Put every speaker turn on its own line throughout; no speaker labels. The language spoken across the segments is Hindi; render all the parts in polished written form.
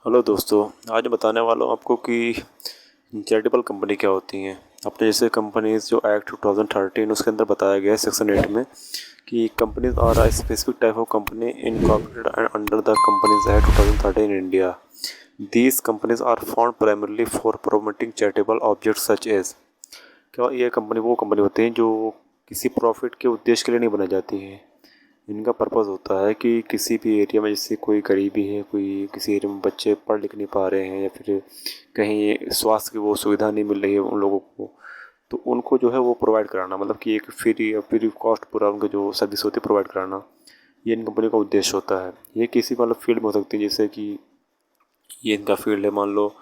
हेलो दोस्तों, आज मैं बताने वाला हूँ आपको कि चैरिटेबल कंपनी क्या होती हैं। अपने जैसे कंपनीज जो एक्ट 2013 उसके अंदर बताया गया है सेक्शन 8 में कि companies are a specific type of company incorporated and under the companies act 2013 in India. These companies are found primarily for promoting charitable object such as. क्या ये कंपनी वो कंपनी होती हैं जो किसी प्रॉफिट के उद्देश्य के लिए नहीं बनाई जाती हैं। इनका पर्पज़ होता है कि किसी भी एरिया में जैसे कोई गरीबी है, कोई किसी एरिया में बच्चे पढ़ लिख नहीं पा रहे हैं या फिर कहीं स्वास्थ्य की वो सुविधा नहीं मिल रही है उन लोगों को, तो उनको जो है वो प्रोवाइड कराना, मतलब कि एक फ्री कॉस्ट पूरा उनका जो सर्विस होती है प्रोवाइड कराना, ये इन कंपनी का उद्देश्य होता है। ये किसी मतलब फील्ड में हो सकती है, जैसे कि ये इनका फील्ड है, मान लो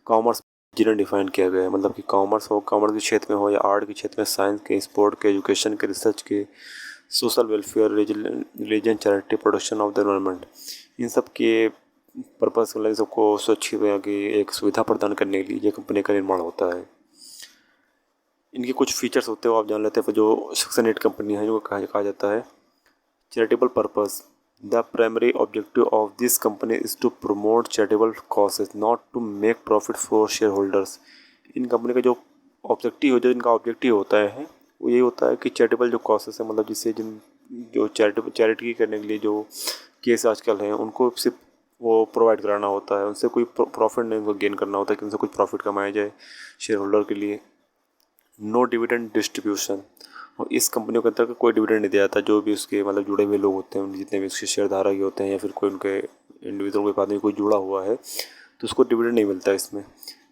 कॉमर्स जिन्हें डिफाइन किया गया है, मतलब कि कॉमर्स हो, कॉमर्स के क्षेत्र में हो या आर्ट के क्षेत्र में, साइंस के, स्पोर्ट के, एजुकेशन के, रिसर्च के, social welfare, religion, charity, protection of the environment, इन सब के पर्पज़ मतलब सबको स्वच्छ की एक सुविधा प्रदान करने के लिए ये कंपनी का निर्माण होता है। इनके कुछ फीचर्स होते हैं वो आप जान लेते हैं। जो सेक्शन 8 कंपनी है जो कहा जाता है charitable purpose. The primary objective of this company is to promote charitable causes, not to make profit for share holders. इन कंपनी का जो इनका ऑब्जेक्टिव होता है वो ये होता है कि चैरिटेबल जो कॉजेज है, मतलब जिससे जिन जो चैरिटी करने के लिए जो केस आजकल हैं उनको सिर्फ वो प्रोवाइड कराना होता है, उनसे कोई प्रॉफिट नहीं उनको गेन करना होता है कि उनसे कुछ प्रॉफिट कमाया जाए शेयर होल्डर के लिए। नो डिविडेंड डिस्ट्रीब्यूशन, और इस कंपनियों के अंतर्गत कोई डिविडेंड नहीं दिया जाता। जो भी उसके मतलब जुड़े हुए लोग होते हैं, जितने भी उसके शेयर धारक होते हैं या फिर कोई उनके इंडिविजुअल कोई आदमी कोई जुड़ा हुआ है, तो उसको डिविडेंड नहीं मिलता इसमें।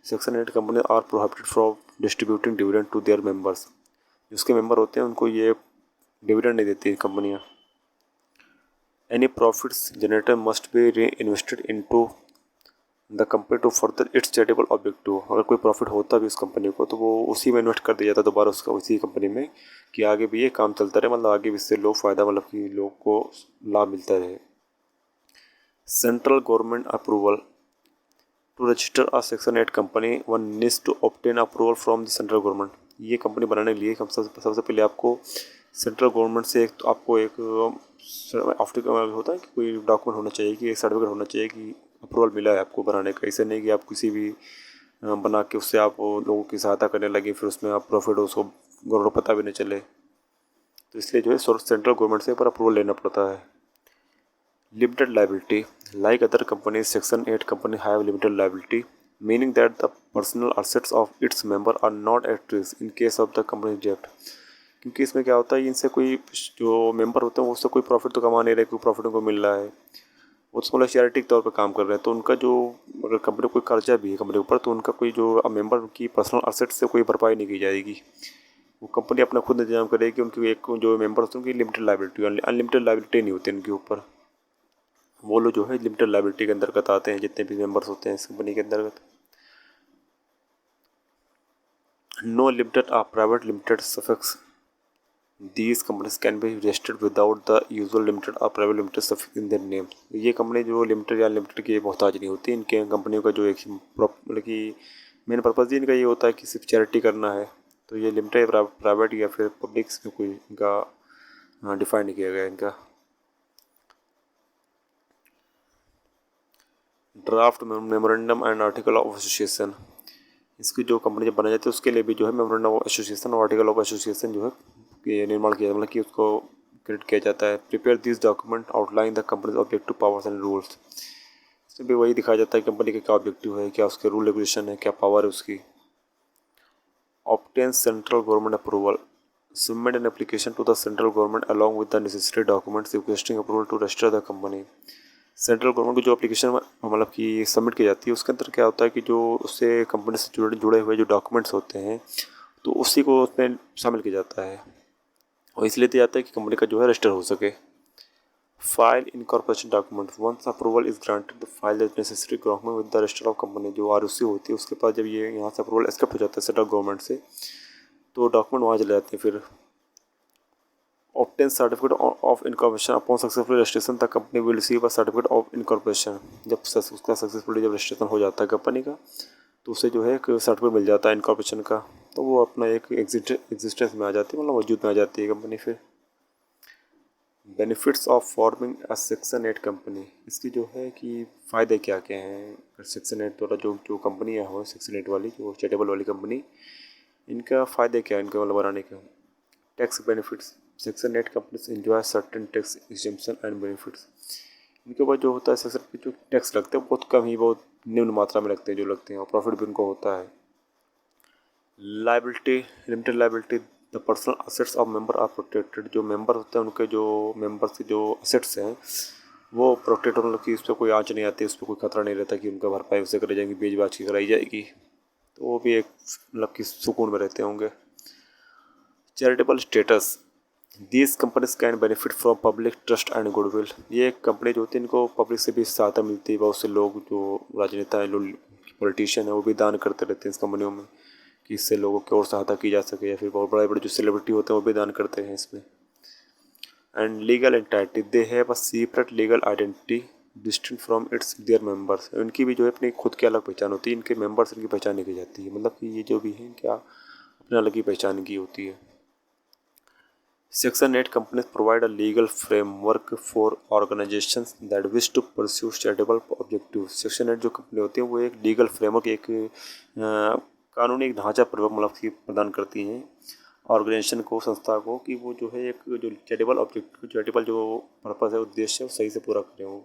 Section 8 company are prohibited from distributing dividend to their members. जिसके मेंबर होते हैं उनको ये डिविडेंड नहीं देती कंपनियाँ। Any profits generator must be reinvested in to the company to further its charitable objective. अगर कोई प्रॉफिट होता भी उस कंपनी को तो वो उसी में इन्वेस्ट कर दिया जाता दोबारा उसका उसी कंपनी में, कि आगे भी ये काम चलता रहे, मतलब आगे भी इससे लोग फ़ायदा, मतलब कि लोग को लाभ मिलता रहे। Central government approval to register a section 8 company one needs to obtain approval from the central government. ये कंपनी बनाने के लिए सबसे पहले आपको सेंट्रल गवर्नमेंट से एक तो आपको एक आफ्टर होता है कि कोई डॉक्यूमेंट होना चाहिए, कि एक सर्टिफिकेट होना चाहिए कि अप्रूवल मिला है आपको बनाने का। ऐसे नहीं कि आप किसी भी बना के उससे आप लोगों की सहायता करने लगे, फिर उसमें आप प्रॉफिट उसको गवर्नमेंट पता भी नहीं चले, तो इसलिए जो है सेंट्रल गवर्नमेंट से पर अप्रूवल लेना पड़ता है। Limited liability, like other companies section 8 company have limited liability, meaning that the personal assets of its member are not at risk in case of the company डेब्ट। क्योंकि इसमें क्या होता है, इनसे कोई जो मेंबर होते हैं वो उससे कोई प्रॉफिट तो कमा नहीं रहे, कोई प्रॉफिट उनको मिल रहा है, वो तो मतलब चैरिटी के तौर पर काम कर रहे हैं, तो उनका जो अगर कंपनी को कोई कर्जा भी है कंपनी के ऊपर, तो उनका कोई जो मेंबर की पर्सनल असेट से कोई भरपाई नहीं की जाएगी। वो कंपनी अपना खुद इंतजाम करेगी। उनकी एक जो मेंबर होते हैं उनकी लिमिटेड लाइबिलिटी, अनलिमिटेड लाइबिलिटी नहीं होती उनके ऊपर। वो लोग जो है लिमिटेड लाइबिलिटी के अंतर्गत आते हैं, जितने भी मेंबर्स होते हैं इस कंपनी के अंतर्गत। No limited or private limited suffix, these companies can be registered without the usual limited or private limited suffix in their name। ये कंपनी जो लिमिटेड या लिमिटेड की मोहताज नहीं होती। इनके कंपनियों का जो एक मतलब कि मेन पर्पज़ ही इनका ये होता है कि सिर्फ चैरिटी करना है, तो ये लिमिटेड प्राइवेट या फिर पब्लिक में कोई इनका डिफाइन नहीं किया गया इनका। Draft memorandum and article of association, इसकी जो कंपनी जब बनाई जाती है उसके लिए भी जो है मेमोरेंडम ऑफ एसोसिएशन और आर्टिकल ऑफ एसोसिएशन जो है ये निर्माण किया, मतलब कि उसको क्रिएट किया जाता है। Prepare this document outline the company objective powers and rules, इसमें भी वही दिखाया जाता है कंपनी का क्या ऑब्जेक्टिव है, क्या उसके रूल रेगुलेशन है, क्या पावर है उसकी। Obtain central government approval, submit an application to the central government along with the necessary documents requesting approval to register the company. Central government की जो एप्लीकेशन मतलब कि सबमिट की जाती है उसके अंदर क्या होता है कि जो उससे कंपनी से जुड़े हुए जो डॉक्यूमेंट्स होते हैं तो उसी को उसमें शामिल किया जाता है, और इसलिए दिया जाता है कि कंपनी का जो है रजिस्टर हो सके। File incorporation document, once approval is granted file the necessary document with the register of company. जो आरओसी होती है उसके पास जब ये यहाँ से अप्रूवल एक्सेप्ट हो जाता है सेंट्रल गवर्नमेंट से, तो डॉक्यूमेंट वहाँ चले जाते हैं। फिर obtain certificate of incorporation upon successful registration the company will receive a certificate of incorporation. जब उसका सक्सेसफुली जब रजिस्ट्रेशन हो जाता है कंपनी का, तो उसे जो है एक सर्टिफिकेट मिल जाता है इनकॉर्पोरेशन का, तो वो अपना एक एग्जिस्टेंस में आ जाती है, मतलब वजूद में आ जाती है कंपनी। फिर benefits of forming a section 8 company, इसकी जो है कि फ़ायदे क्या क्या हैं सेक्शन 8 द्वारा जो जो कंपनियाँ हो सेक्शन 8 वाली जो चैरिटेबल वाली कंपनी, इनका फ़ायदे क्या है इनके मतलब बनाने का। Tax benefits, section 8 companies enjoy certain tax exemption and benefits. इनके ऊपर जो होता है सेक्शन पे जो टैक्स लगते हैं बहुत कम ही, बहुत निम्न मात्रा में लगते हैं जो लगते हैं, और प्रॉफिट भी उनको होता है। Liability, limited liability, the personal assets of member are protected, जो मेंबर होते हैं उनके जो मेंबर्स के जो असेट्स हैं वो प्रोटेक्ट, मतलब कि उस पर कोई आँच नहीं आती, उस पर कोई खतरा नहीं रहता कि उनका भरपाई उससे कराई जाएगी, बेच बाच की कराई जाएगी, तो वो भी एक मतलब कि सुकून में रहते होंगे। Charitable status, these companies can benefit from public trust and goodwill, ये कंपनी जो होती है इनको पब्लिक से भी सहायता मिलती है, बहुत से लोग जो राजनेता हैं, लोग पॉलिटिशियन है वो भी दान करते रहते हैं इस कंपनियों में कि इससे लोगों की और सहायता की जा सके, या फिर बहुत बड़े बड़े जो सेलिब्रिटी होते हैं वो भी दान करते हैं इसमें। And legal entity, they have a separate legal identity distinct from its their members, इनकी भी जो है अपनी खुद की अलग पहचान होती है, इनके मेंबर्स इनकी पहचान नहीं की जाती है, मतलब कि ये जो भी हैं क्या अपने अलग ही पहचान की होती है। Section 8 companies provide a legal framework for organizations that wish to pursue charitable objectives. Section 8 जो कंपनी होती है वो एक लीगल फ्रेमवर्क, एक कानूनी एक ढांचा मतलब कि प्रदान करती हैं ऑर्गेनाइजेशन को, संस्था को, कि वो जो है एक जो चैरिटेबल ऑब्जेक्ट, चैरिटेबल जो पर्पज़ है, उद्देश्य है, वो सही से पूरा करें वो।